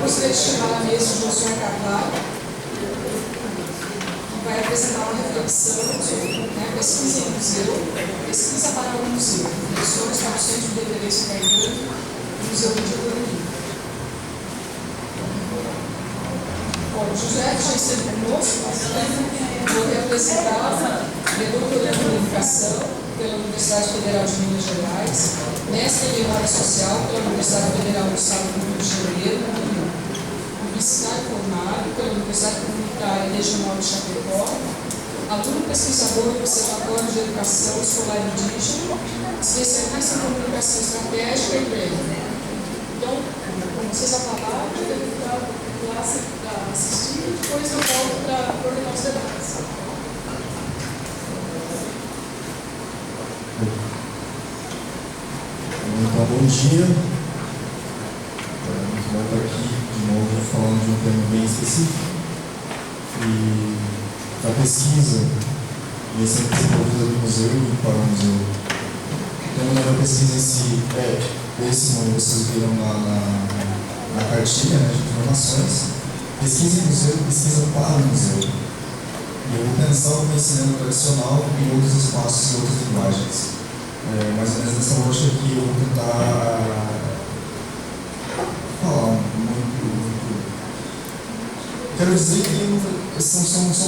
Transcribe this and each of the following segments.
gostaria de chamar à mesa o Josué Carvalho, que vai apresentar uma reflexão sobre pesquisa em museu, pesquisa para o museu, reflexões para o Centro de Interesse Caetano e Museu de Economia. Bom, o José já esteve conosco, vou reapresentá-lo, ele é doutor em comunicação pela Universidade Federal de Minas Gerais, mestre em memória social pela Universidade Federal do Estado do Rio de Janeiro, publicitário formado pela Universidade Comunitária Regional de Chapecó, aluno pesquisador do Observatório de Educação Escolar Indígena, especialista em comunicação estratégica e breve. Então, como vocês já falaram, eu devo ficar lá para assistir e depois eu volto para coordenar os debates. Então, bom dia. Muito bom estar aqui de novo falando de um tema bem específico. E a pesquisa vai ser desenvolvida do museu e para o museu. Então, a pesquisa em si é esse nome que vocês viram na cartilha, de informações. Pesquisa em museu, pesquisa para o museu. E eu vou pensar o conhecimento tradicional em outros espaços e outras linguagens. Mais ou menos nessa lógica aqui eu vou tentar falar muito. Quero dizer que são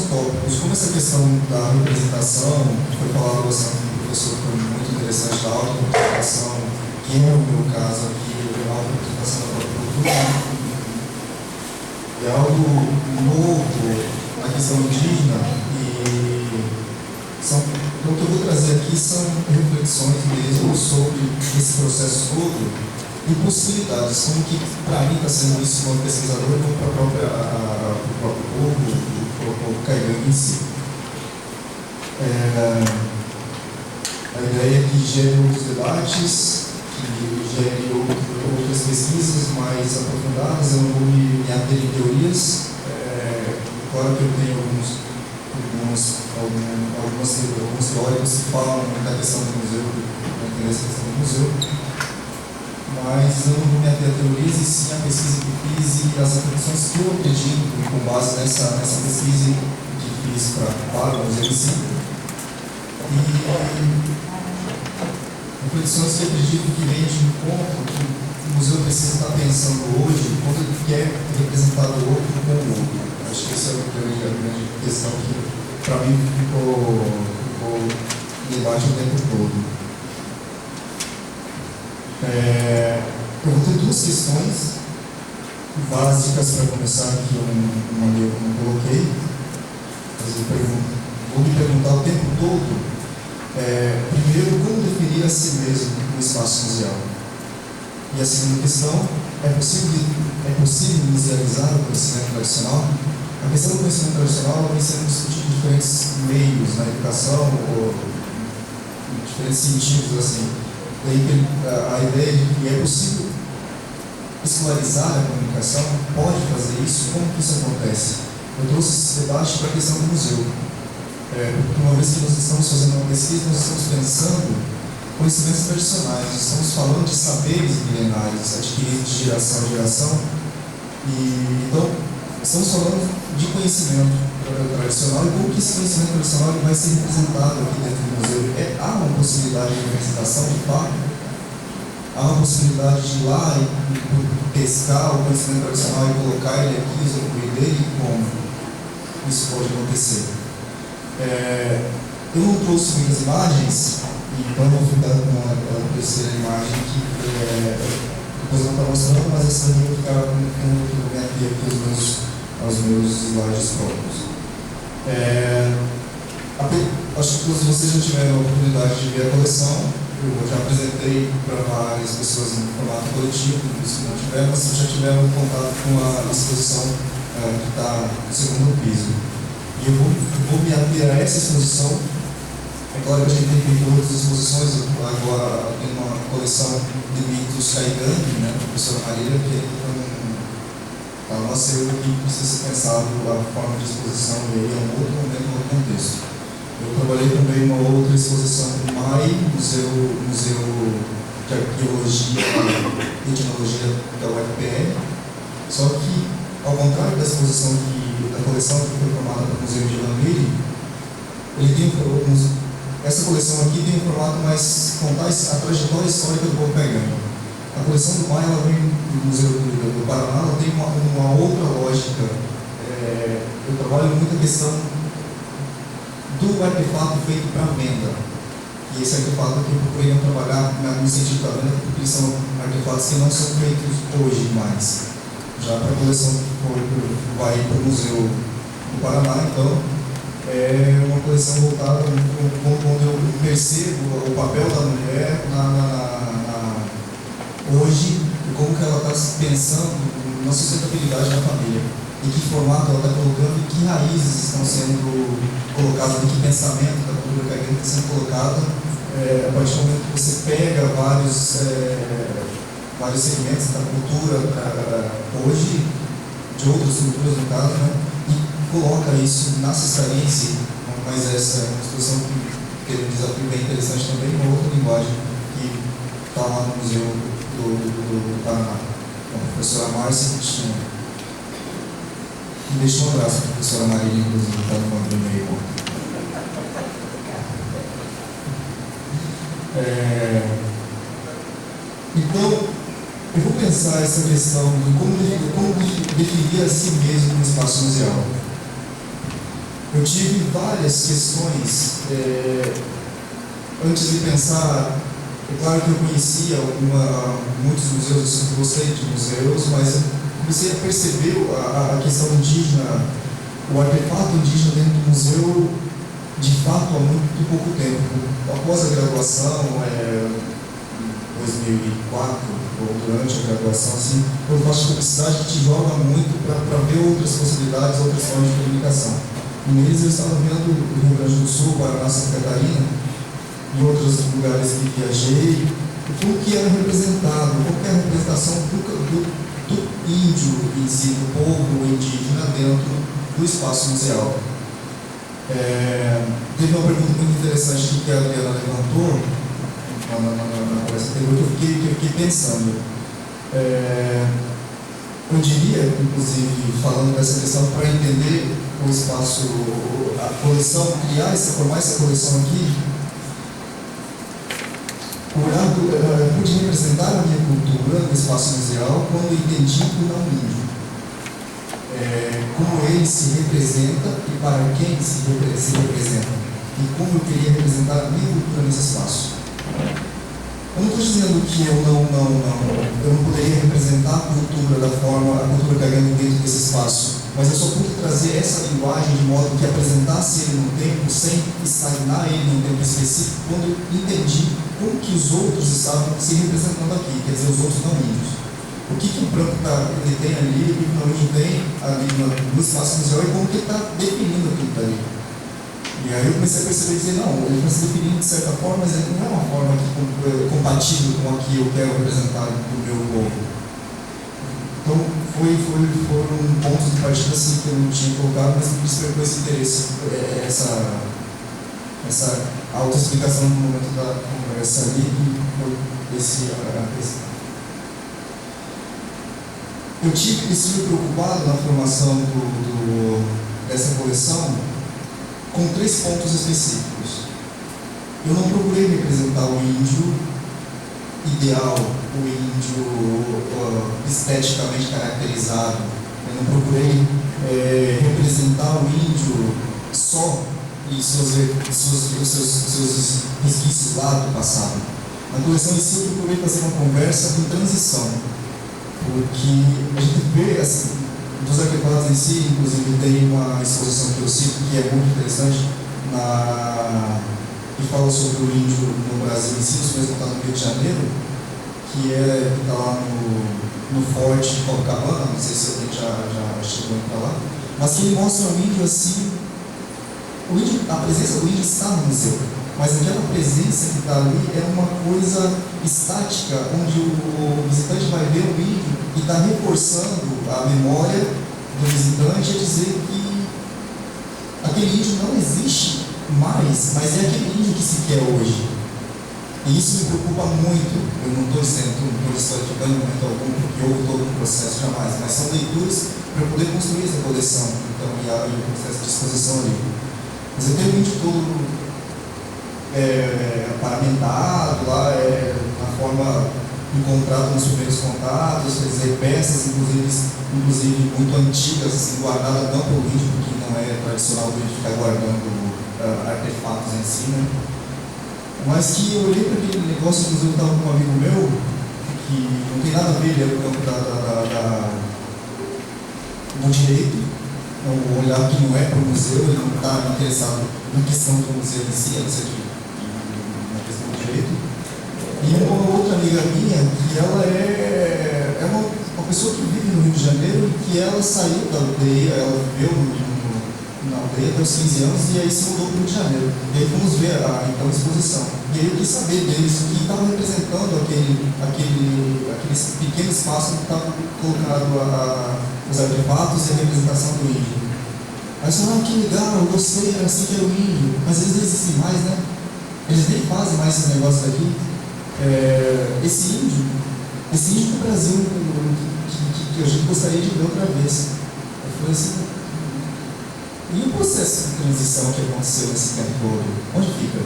tópicos. Como essa questão da representação, que foi falado bastante com o professor, foi muito interessante, da auto-representação, que é o meu caso aqui, a auto-representação da própria cultura. É algo novo na questão indígena então, o que eu vou trazer aqui são reflexões mesmo sobre esse processo todo e possibilidades, como que para mim está sendo isso como pesquisador, como para o próprio povo caigangue em si. A ideia é que gere outros debates, que gere outras pesquisas mais aprofundadas. Eu não vou me ater em teorias, claro que eu tenho alguns teóricos que falam da questão do museu, da questão do museu, mas eu não vou me ater a teorias e sim a pesquisa que fiz e as reflexões que eu acredito com base nessa pesquisa que fiz para o museu em si. E reflexões que eu acredito que vêm de encontro que o museu precisa estar pensando hoje, quando ele quer representar o outro com o outro. Acho que essa é a grande questão que para mim ficou debate o tempo todo. Eu vou ter duas questões básicas para começar, que eu não coloquei, mas vou me perguntar o tempo todo. Primeiro, como definir a si mesmo no espaço museal? E a segunda questão, é possível musealizar o conhecimento tradicional? A questão do conhecimento tradicional vem sendo discutida em diferentes meios, na educação, ou em diferentes sentidos, assim. Daí a ideia de que é possível escolarizar a comunicação, pode fazer isso, como que isso acontece? Eu trouxe esse debate para a questão do museu. Porque uma vez que nós estamos fazendo uma pesquisa, nós estamos pensando conhecimentos tradicionais, nós estamos falando de saberes milenares, adquiridos de geração em geração, e então estamos falando de conhecimento tradicional e como que esse conhecimento tradicional vai ser representado aqui dentro do museu. Há uma possibilidade de representação de fato? Há uma possibilidade de ir lá e pescar o conhecimento tradicional e colocar ele aqui, usufruir dele? Como isso pode acontecer? Eu não trouxe muitas imagens, então eu vou ficar com a terceira imagem que depois eu vou estar mostrando, mas essa aqui eu vou ficar com aqui aos meus slides próprios. Acho que todos vocês já tiveram a oportunidade de ver a coleção. Eu já apresentei para várias pessoas em formato coletivo, os que não tiveram, mas já tiveram contato com a exposição que está no segundo piso. E eu vou me ater a essa exposição. É claro que a gente tem feito outras exposições, agora tem uma coleção de mitos caigangue, da professora Maria, que é um acervo que precisa ser pensado a forma de exposição dele em um outro momento, no outro contexto. Eu trabalhei também em uma outra exposição do MAI, Museu de Arqueologia e Etnologia da UFPR, Só que, ao contrário da coleção que foi formada pelo Museu de Lamiri, essa coleção aqui tem um formato mais contar a trajetória histórica do povo caiano. A coleção do Maia, ela vem do Museu do Paraná, ela tem uma outra lógica. Eu trabalho muito a questão do artefato feito para venda. E esse artefato aqui eu procurei não trabalhar no sentido da venda, porque são artefatos que não são feitos hoje mais. Já para a coleção que vai para o Museu do Paraná, então, é uma coleção voltada quando eu percebo o papel da mulher hoje e como que ela está pensando na sustentabilidade da família. Em que formato ela está colocando e que raízes estão sendo colocadas, em que pensamento da cultura caiana está sendo colocado a partir do momento que você pega vários segmentos da cultura hoje, de outras culturas no caso, né, e coloca isso na cesarense, mas essa é uma expressão que tem um desafio bem interessante também, uma outra linguagem que está lá no Museu do Paraná, com a professora Márcia Cristina. E deixa um abraço para a professora Marília, inclusive, que está no meu e-mail. Então, eu vou pensar essa questão de como definir a si mesmo no espaço museal. Eu tive várias questões antes de pensar. É claro que eu conhecia muitos museus, eu sempre gostei de museus, mas eu comecei a perceber a questão indígena, o artefato indígena dentro do museu, de fato, há muito pouco tempo. Após a graduação, em 2004, ou durante a graduação, assim, eu faço publicidade que te joga muito para ver outras possibilidades, outras formas de comunicação. E neles eu estava vendo o Rio Grande do Sul, Paraná, Santa Catarina, em outros lugares que viajei, o que era representado, qual que era a representação do índio em si, do povo indígena dentro do espaço museal. Teve uma pergunta muito interessante que a Adriana levantou na conversa anterior, que eu fiquei pensando. Eu diria, inclusive, falando dessa questão, para entender o espaço, a coleção, formar essa coleção aqui, eu pude representar a minha cultura no espaço museal quando entendi o não índio. Como ele se representa e para quem se representa. E como eu queria representar a minha cultura nesse espaço. Eu não estou dizendo que eu não poderia representar a cultura caiana dentro desse espaço, mas eu só pude trazer essa linguagem de modo que apresentasse ele no tempo, sem estagnar ele num tempo específico, quando eu entendi como que os outros estavam se representando aqui, quer dizer, os outros não índios. O que o branco ele tem ali, o que o índio tem ali no espaço museal e como que ele está definindo aquilo dali. E aí eu comecei a perceber e dizer, não, ele está se definindo de certa forma, mas ele não é uma forma compatível com a que eu quero representar do meu povo. Então, foram pontos de partida assim, que eu não tinha colocado, mas me despertou esse interesse, essa autoexplicação no momento da conversa ali, e foi eu estive preocupado na formação dessa coleção com 3 pontos específicos. Eu não procurei representar o índio ideal, o índio esteticamente caracterizado. Eu não procurei representar o índio só e seus resquícios lá do passado. Na coleção em si eu procurei fazer uma conversa com transição, porque a gente vê, assim, dos artefatos em si, inclusive tem uma exposição que eu cito que é muito interessante, que fala sobre o índio no Brasil em si, isso mesmo está no Rio de Janeiro, que está lá no Forte de Copacabana, não sei se alguém já chegou para lá, mas que ele mostra o índio assim, a presença do índio está no museu, mas aquela presença que está ali é uma coisa estática, onde o visitante vai ver o índio e está reforçando a memória do visitante a dizer que aquele índio não existe mais, mas é aquele índio que se quer hoje. E isso me preocupa muito. Eu não estou dizendo, não estou desqualificando em momento algum, porque houve todo um processo, jamais, mas são leituras para poder construir essa coleção, então, e o processo de exposição ali. Mas eu tenho um vídeo todo paramentado lá, na forma de contrato nos primeiros contatos, quer dizer, peças, inclusive muito antigas, assim, guardadas não pelo vídeo, porque não é tradicional a gente ficar guardando artefatos em si, né? Mas que eu olhei para aquele negócio, inclusive eu estava com um amigo meu, que não tem nada a ver, ele é do campo do direito, um olhar que não é para o museu, ele não está interessado na questão do museu em si, a não ser na questão do direito. E uma outra amiga minha, que ela é uma pessoa que vive no Rio de Janeiro e que ela saiu da aldeia, ela viveu na aldeia até os 15 anos e aí se mudou para o Rio de Janeiro. E aí fomos ver então, a exposição. E aí eu quis saber deles o que estava representando aquele pequeno espaço que estava colocado os artefatos e a representação do índio. Aí eles falaram, que legal, eu gostei, era assim que era o índio. Mas eles não existem mais, né? Eles nem fazem mais esses negócios aqui. Esse índio do Brasil que a gente gostaria de ver outra vez. Eu falei assim, e o processo de transição que aconteceu nesse tempo todo? Onde fica?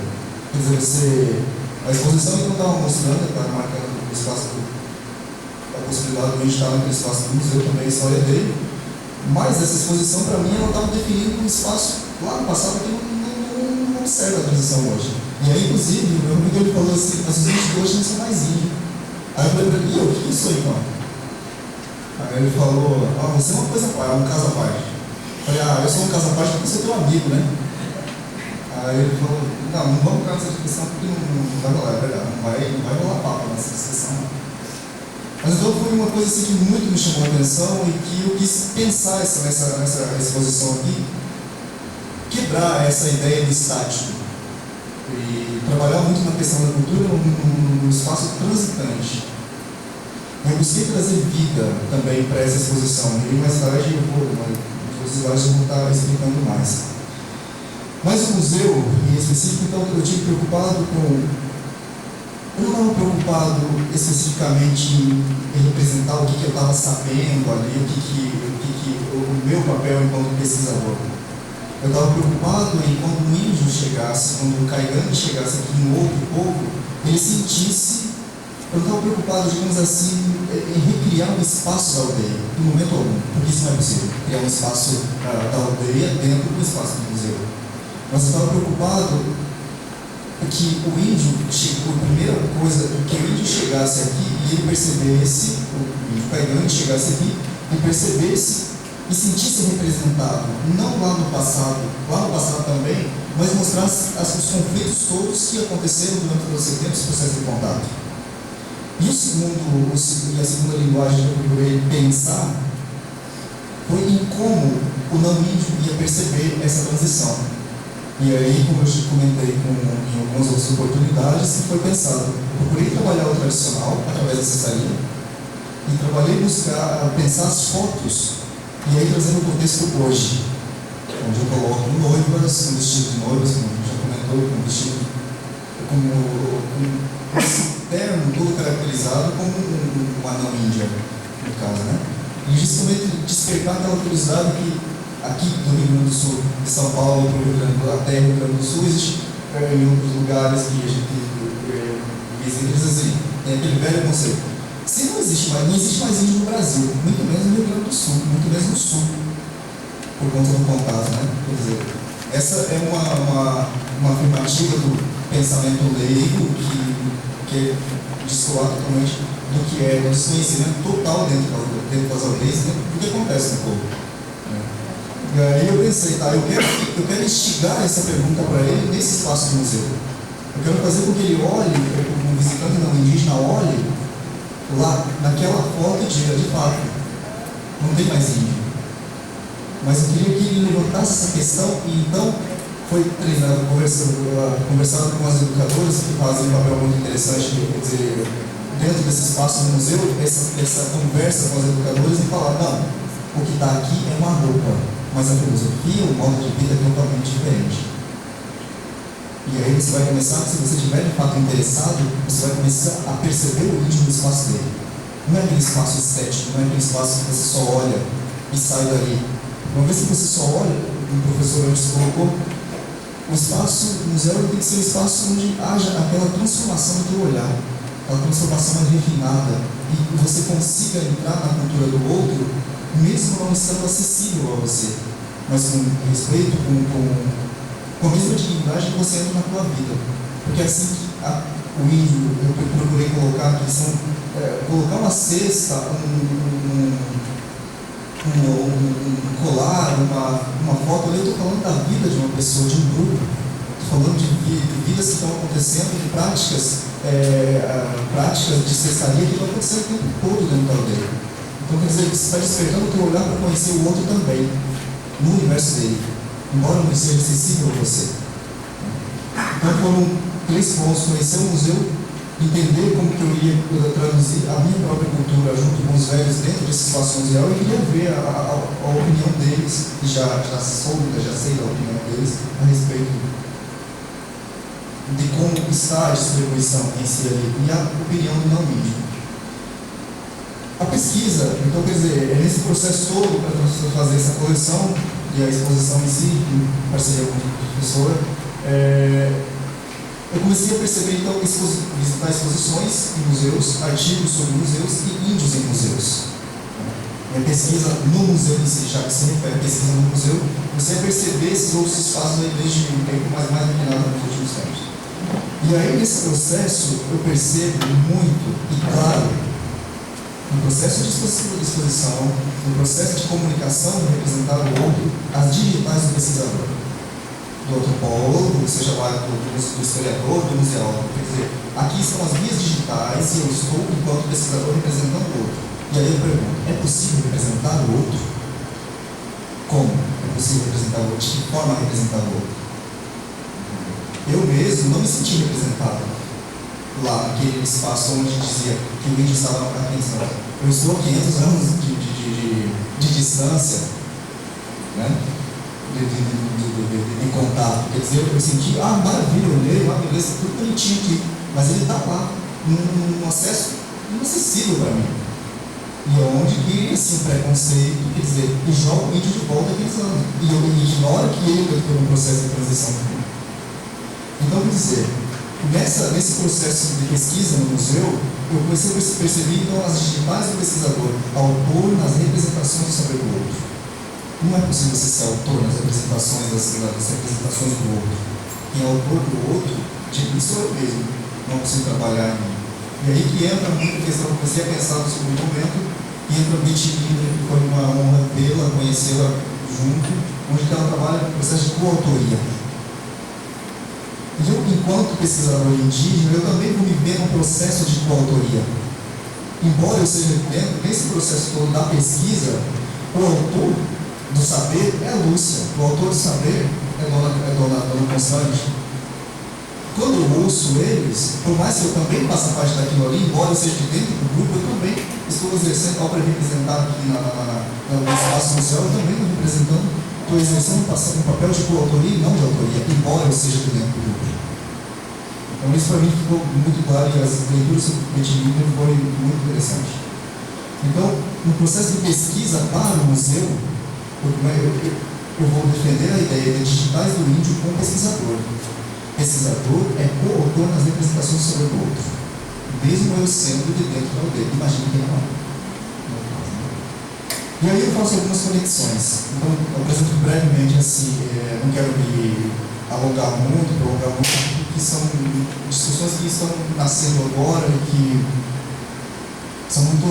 Quer dizer, a exposição que eu estava mostrando, estava marcando o espaço, a possibilidade de estar naquele espaço do museu também, a história dele, mas essa exposição para mim ela estava definindo um espaço lá no passado que não serve a transição hoje. E aí, inclusive, o meu amigo ele falou assim, as índios de hoje não são mais índios. Aí eu falei para ele, o que isso aí, mano? Aí ele falou, você é uma coisa à parte, um caso à parte. Eu falei, eu sou um caso à parte porque você é teu amigo, né? Aí ele falou, não vamos ficar nessa discussão porque não vai rolar, é verdade, não vai rolar papo nessa discussão. Mas então foi uma coisa assim, que muito me chamou a atenção e que eu quis pensar nessa exposição aqui, quebrar essa ideia do estático e trabalhar muito na questão da cultura no espaço transitante. Eu busquei trazer vida também para essa exposição e mais tarde os slides vão estar explicando mais. Mas o museu, em específico, então, eu tive preocupado com... Eu não estava preocupado especificamente em representar o que eu estava sabendo ali, o meu papel enquanto pesquisador. Eu estava preocupado em quando o índio chegasse, quando o caigante chegasse aqui em outro povo, ele sentisse... Eu não estava preocupado, digamos assim, em recriar um espaço da aldeia, no momento algum, porque isso não é possível, criar um espaço da aldeia dentro do espaço do museu. Mas eu estava preocupado que o índio, a primeira coisa, que o índio chegasse aqui e ele percebesse, o índio caigante chegasse aqui e percebesse e sentisse representado, não lá no passado também, mas mostrasse os conflitos todos que aconteceram durante todo esse tempo, esse processo de contato. E a segunda linguagem que eu procurei pensar foi em como o não índio ia perceber essa transição. E aí, como eu comentei em algumas outras oportunidades, foi pensado. Eu procurei trabalhar o tradicional através da cessaria e trabalhei pensar as fotos e aí trazendo o contexto hoje, onde eu coloco um noivo, um vestido de noiva, como já comentou, com um vestido esse terno todo caracterizado como um anão índia, no caso, né? E justamente despertar aquela curiosidade que aqui no Rio Grande do Sul, de São Paulo, para o Rio Grande do Sul, até o Rio Grande do Sul, existe em outros lugares que a gente visita, assim, tem aquele velho conceito. Se não existe mais índio no Brasil, muito menos no Rio Grande do Sul, muito menos no Sul, por conta do contato, né? Quer dizer, essa é uma afirmativa do pensamento leigo que é descolado totalmente do que é o desconhecimento total dentro das aldeias, né, do que acontece no povo. E aí eu pensei, eu quero instigar essa pergunta para ele nesse espaço do museu. Eu quero fazer com que ele olhe, um visitante não indígena olhe lá naquela foto de fato, não tem mais índio. Mas eu queria que ele levantasse essa questão e então foi treinado, conversado com as educadoras que fazem um papel muito interessante, quer dizer, dentro desse espaço do museu, essa conversa com as educadoras e falar, não, o que está aqui é uma roupa, mas a filosofia, o modo de vida é totalmente diferente. E aí você vai começar, se você estiver de fato interessado, você vai começar a perceber o índio no espaço dele. Não é aquele espaço estético, não é aquele espaço que você só olha e sai dali. Uma vez que você só olha, o professor antes colocou, o espaço museu tem que ser um espaço onde haja aquela transformação do teu olhar, aquela transformação mais refinada, e você consiga entrar na cultura do outro, mesmo não estando acessível a você, mas com respeito, com a mesma dignidade que você entra na tua vida. Porque assim que o índio, eu procurei colocar aqui, colocar uma cesta, um colar, uma foto ali. Eu estou falando da vida de uma pessoa, de um grupo. Estou falando de vidas que estão acontecendo, de práticas de cestaria que estão acontecendo o tempo todo dentro da aldeia. Então, quer dizer, você está despertando o teu olhar para conhecer o outro também, no universo dele, embora não seja acessível a você. Então, foram 3 pontos: conhecer o museu, entender como que eu ia traduzir a minha própria cultura junto com os velhos dentro desse espaço museal, e queria ver a opinião deles, e já sei da opinião deles a respeito de como está a distribuição em si ali, e a opinião do não índio. A pesquisa, então, quer dizer, é nesse processo todo para fazer essa coleção e a exposição em si, em parceria com a professora, eu comecei a perceber, então, visitar exposições em museus, artigos sobre museus e índios em museus. Minha pesquisa no museu em si, já que se refere a pesquisa no museu, comecei a perceber esses outros espaços aí desde um tempo mais inclinado nos últimos tempos. E aí, nesse processo, eu percebo muito e claro, no processo de exposição, no processo de comunicação de representar o outro, as digitais do pesquisador, do antropólogo, seja lá do historiador, do museólogo. Quer dizer, aqui estão as minhas digitais e eu estou, enquanto pesquisador, representando o outro. E aí eu pergunto, é possível representar o outro? Como é possível representar o outro? De que forma representar o outro? Eu mesmo não me senti representado lá naquele espaço onde dizia que o índio estava há 500 anos. Eu estou a 500 anos de distância, né? De contato. Quer dizer, eu senti, maravilha, eu olhei, beleza, tudo bonitinho aqui, mas ele está lá, num acesso inacessível para mim. E onde cria assim, um preconceito, quer dizer, e joga o índio de volta aqueles anos. E eu ignoro que ele foi um processo de transição. Então, quer dizer, nesse processo de pesquisa no museu, eu comecei a perceber então as digitais do pesquisador, autor nas representações do saber do outro. Não é possível você ser autor nas representações do outro. Quem é autor do outro, sou eu mesmo, não consigo trabalhar em mim. E aí que entra muito a questão, eu comecei a pensar sobre o momento, e entra a Betilina, que foi uma honra vê-la, conhecê-la junto, onde ela trabalha no processo de coautoria. E eu, enquanto pesquisador indígena, eu também vou me ver num processo de coautoria. Embora eu seja dentro desse processo todo da pesquisa, o autor do saber é a Lúcia, o autor do saber é a dona Constante. Quando eu ouço eles, por mais que eu também faça parte daquilo ali, embora eu seja de dentro do grupo, eu também estou exercendo, ao representar aqui no espaço social, eu também estou representando, estou exercendo um papel de coautoria e não de autoria, embora eu seja de dentro do grupo. Então isso para mim ficou muito claro, e as leituras sobre Betilina foi muito interessante. Então, no processo de pesquisa para o museu, eu vou defender a ideia de digitais do índio como pesquisador. Pesquisador é coautor nas representações sobre o outro, mesmo eu sendo de dentro da aldeia. Imagina que não é. E aí eu faço algumas conexões. Então, eu apresento brevemente assim, não quero me alongar muito, prolongar muito, porque são discussões que estão nascendo agora e que são muito,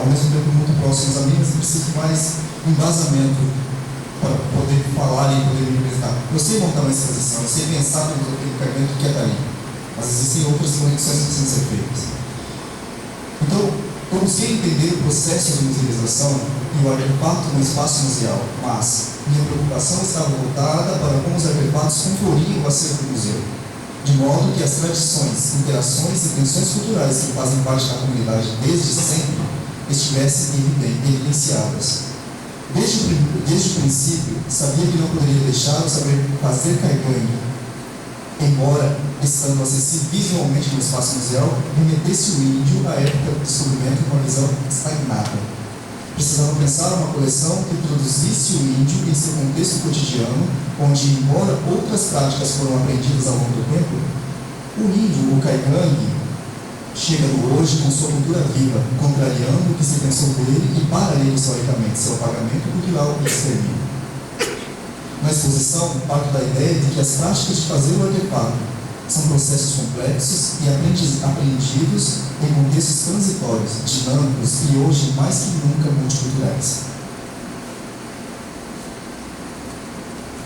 ao mesmo tempo, muito próximas a mim, mas preciso de mais embasamento para poder falar e poder me representar. Eu sei montar uma exposição, eu sei pensar no equipamento que é dali, mas existem outras conexões que precisam ser feitas. Então, eu busquei entender o processo de musealização e o artefato no espaço museal, mas minha preocupação estava voltada para como os artefatos comporiam o acervo do museu, de modo que as tradições, interações e tensões culturais que fazem parte da comunidade desde sempre estivessem evidenciadas. Desde o princípio, sabia que não poderia deixar o saber fazer cair banho embora estando acessível visualmente no espaço museal, remetesse o índio à época do descobrimento com uma visão estagnada. Precisava pensar uma coleção que introduzisse o índio em seu contexto cotidiano, onde, embora outras práticas foram aprendidas ao longo do tempo, o índio, o caigangue, chega do hoje com sua cultura viva, contrariando o que se pensou dele e para ele historicamente, seu apagamento cultural e extermínio. Na exposição, parto da ideia de que as práticas de fazer o artefato são processos complexos e aprendidos em contextos transitórios, dinâmicos e hoje mais que nunca multiculturais.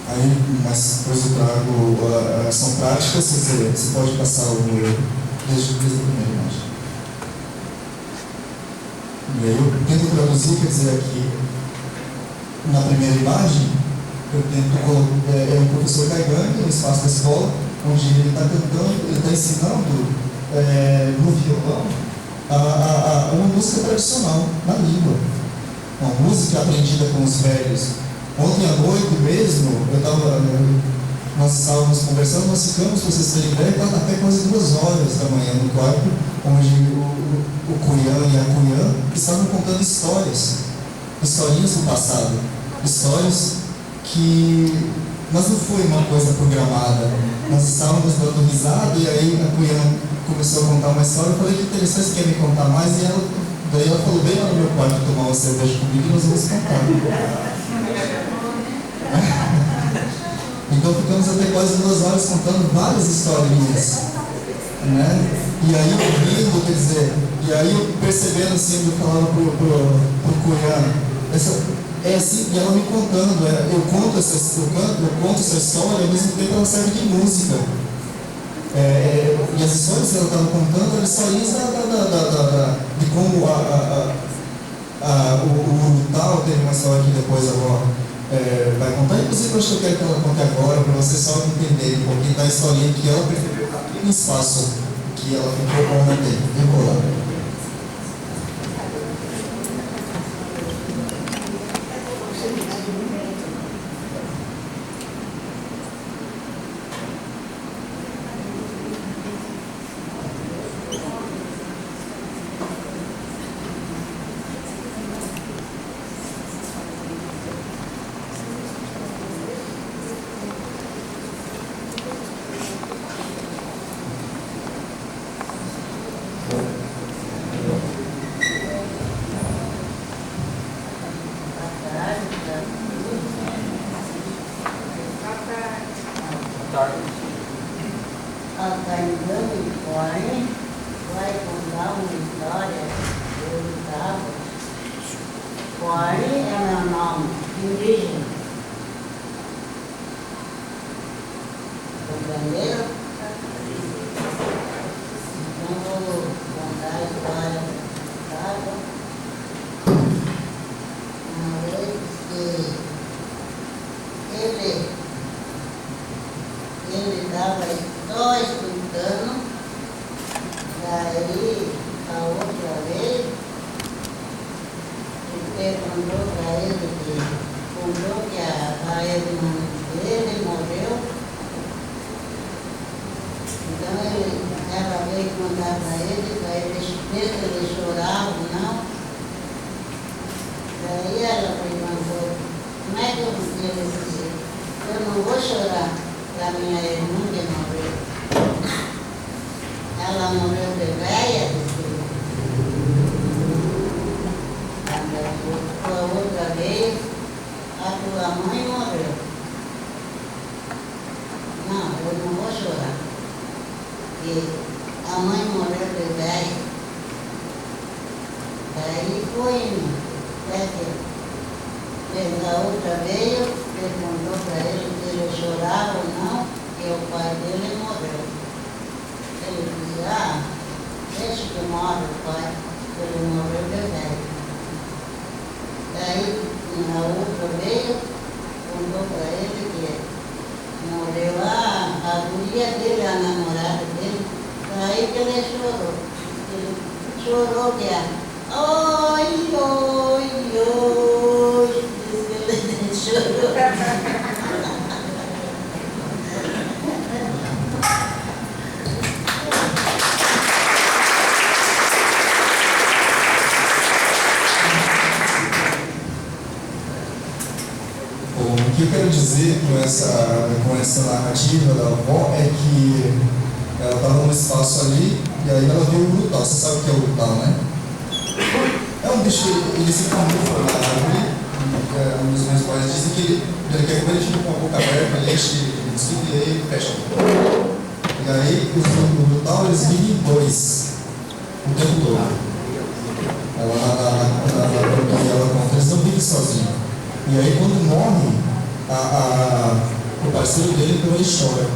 Aí, mas depois eu trago, são práticas, quer dizer, você pode passar desde a primeira imagem. E aí eu tento traduzir, quer dizer, aqui, na primeira imagem, eu tento, é um professor caigangue no espaço da escola, onde ele está cantando, ele está ensinando no violão uma música tradicional, na língua. Uma música aprendida com os velhos. Ontem à noite mesmo, nós estávamos conversando, nós ficamos, para vocês terem ideia, até quase 2 horas da manhã no quarto, onde o Cunhã e a Cunhã estavam contando historinhas do passado, histórias mas não foi uma coisa programada. Nós estávamos dando risada e aí a Cunhã começou a contar uma história. Eu falei, que interessante, você quer me contar mais? E daí ela falou, bem lá no meu quarto tomar uma cerveja comigo e nós vamos contar. Então ficamos até quase 2 horas contando várias historinhas, né? E aí ouvindo, quer dizer, e aí eu percebendo assim, eu falava pro Cunhã, é assim, e ela me contando, eu conto essa história, ao mesmo tempo ela serve de música. E as histórias que ela estava contando eram histórias de como o tal teve uma história que depois a avó vai contar. Inclusive, eu acho que eu quero que ela conte agora, para vocês só entenderem um pouquinho da historinha que ela percebeu no espaço que ela ficou ontem. Eu vou lá. eu quero dizer com essa narrativa da avó é que ela estava num espaço ali e aí ela viu o urutau. Você sabe o que é o urutau, né? É um bicho que ele se camufla na árvore. Um dos meus pais dizem que ele quer comer, ele fica com a boca aberta, ele enche de mosquito e aí ele fecha a boca. E aí os urutau eles vivem em dois o tempo todo. Ela conta, eles não vivem sozinhos. E aí quando morre o parceiro dele, então ele chora.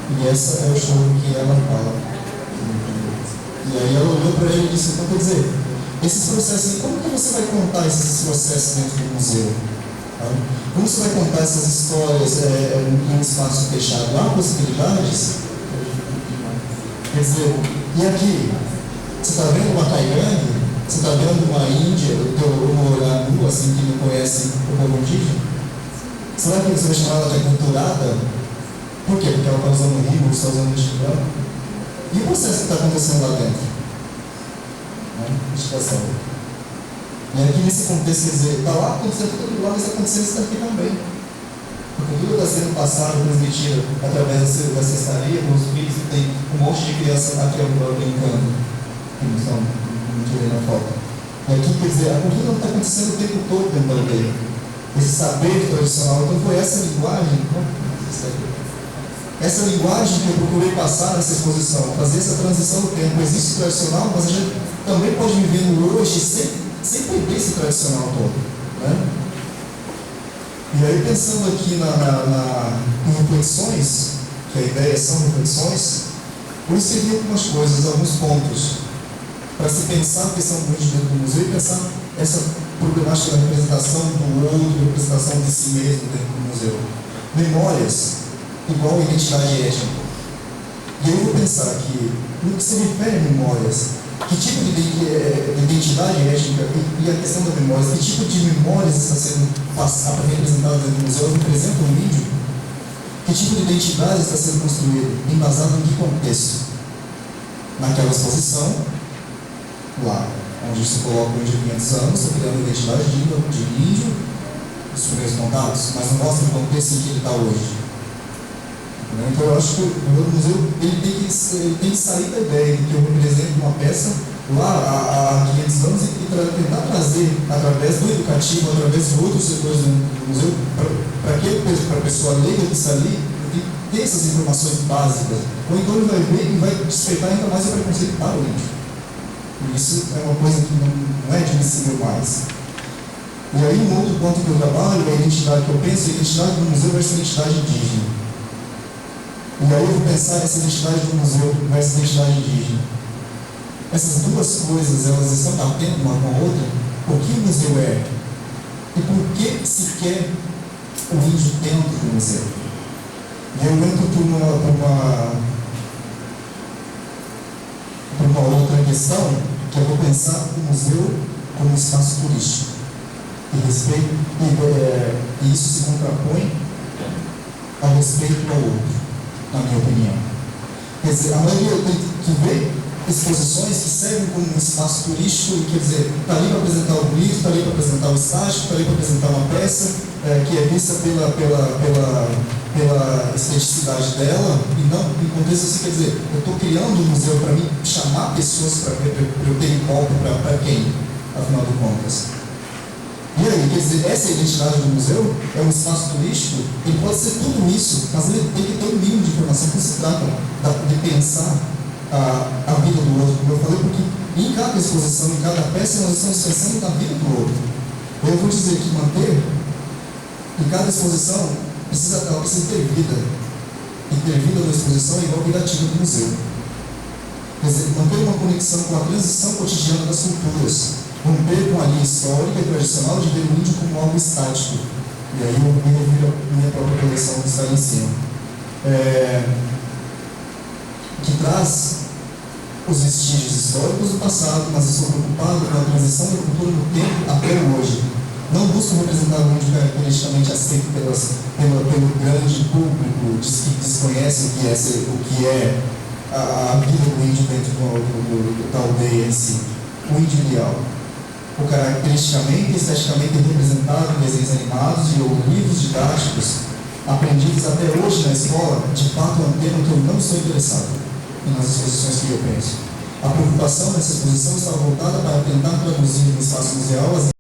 E esse é o choro que ela fala. E aí ela olhou para ele e disse, então quer dizer, esses processos, como que você vai contar esses processos dentro do museu? Como você vai contar essas histórias em um espaço fechado? Há possibilidades? Quer dizer, e aqui, você está vendo uma Tailândia? Você está vendo uma Índia, uma Uranu, assim, que não conhece o povo indígena? Será que você vai chamar ela de aculturada? Por quê? Porque ela está usando rímel, está usando mexicano? E o processo que está acontecendo lá dentro? Meditação. E aqui nesse contexto, quer dizer, está lá acontecendo tudo lá, mas está acontecendo isso daqui também. A cultura está sendo passada, transmitida através da cestaria, com os filhos, que tem um monte de criança aqui ao redor brincando. Que não estão tirando a foto. E aqui, quer dizer, a cultura não está acontecendo o tempo todo dentro da aldeia. Esse saber tradicional, então foi essa linguagem, essa linguagem que eu procurei passar nessa exposição, fazer essa transição do tempo. Existe o tradicional, mas a gente também pode viver no hoje sem perder esse tradicional todo. Né? E aí, pensando aqui em reflexões, que a ideia são reflexões, eu escrevi algumas coisas, alguns pontos, para se pensar a questão do índio dentro do museu e pensar essa problemática da representação do outro, representação de si mesmo dentro do museu. Memórias, igual identidade étnica. E aí eu vou pensar que, no que se refere a memórias, que tipo de identidade étnica e a questão das memórias, que tipo de memórias está sendo representada dentro do museu, representa um índio? Que tipo de identidade está sendo construída? Embasada em que contexto? Naquela exposição, lá, onde se coloca o índio de 500 anos, está criando a identidade de índio, os primeiros contatos, mas não mostra o contexto em que ele está hoje. Então eu acho que o museu ele tem que sair da ideia de que eu represento uma peça lá há 500 anos e tentar trazer, através do educativo, através de outros setores do museu, para a pessoa leiga que está ali, ter essas informações básicas. Ou então ele vai ver e vai despertar ainda mais o preconceito para o índio. E isso é uma coisa que não é admissível mais. E aí um outro ponto que eu trabalho é a identidade que eu penso, a identidade do museu versus a identidade indígena. E aí eu vou pensar essa identidade do museu versus a identidade indígena. Essas duas coisas, elas estão batendo uma com a outra. O que o museu é? E por que se quer o índio dentro do museu? E eu entro por uma outra questão, que eu vou pensar o museu como um espaço turístico. E isso se contrapõe ao respeito ao outro, na minha opinião. Quer dizer, a maioria tem que ver exposições que servem como um espaço turístico, quer dizer, está ali para apresentar o bonito, está ali para apresentar o estático, está ali para apresentar uma peça que é vista pela esteticidade dela, e não em contexto assim, quer dizer, eu estou criando um museu para mim chamar pessoas para eu ter em conta para quem, afinal de contas. E aí, quer dizer, essa identidade do museu é um espaço turístico, ele pode ser tudo isso, mas ele tem que ter um mínimo de informação que se trata de pensar a vida do outro, como eu falei, porque em cada exposição, em cada peça, nós estamos pensando na vida do outro. Eu vou dizer que manter, em cada exposição, ela precisa ter vida. E ter vida na exposição é igual a vida ativa do museu. Quer dizer, manter uma conexão com a transição cotidiana das culturas. Romper com a linha histórica e tradicional de ver o índio como algo estático. E aí eu me refiro à minha própria coleção que está ali em cima. Que traz os vestígios históricos do passado, mas estou preocupado com a transição da cultura no tempo até hoje. Não busco representar o índio caracteristicamente aceito pelo grande público que desconhece o que é a vida do índio dentro da aldeia em si. O índio ideal. O caracteristicamente e esteticamente representado em desenhos animados e ou livros didáticos aprendidos até hoje na escola, de fato é um tema que eu não estou interessado nas exposições que eu penso. A preocupação nessa exposição está voltada para tentar traduzir no espaço museal as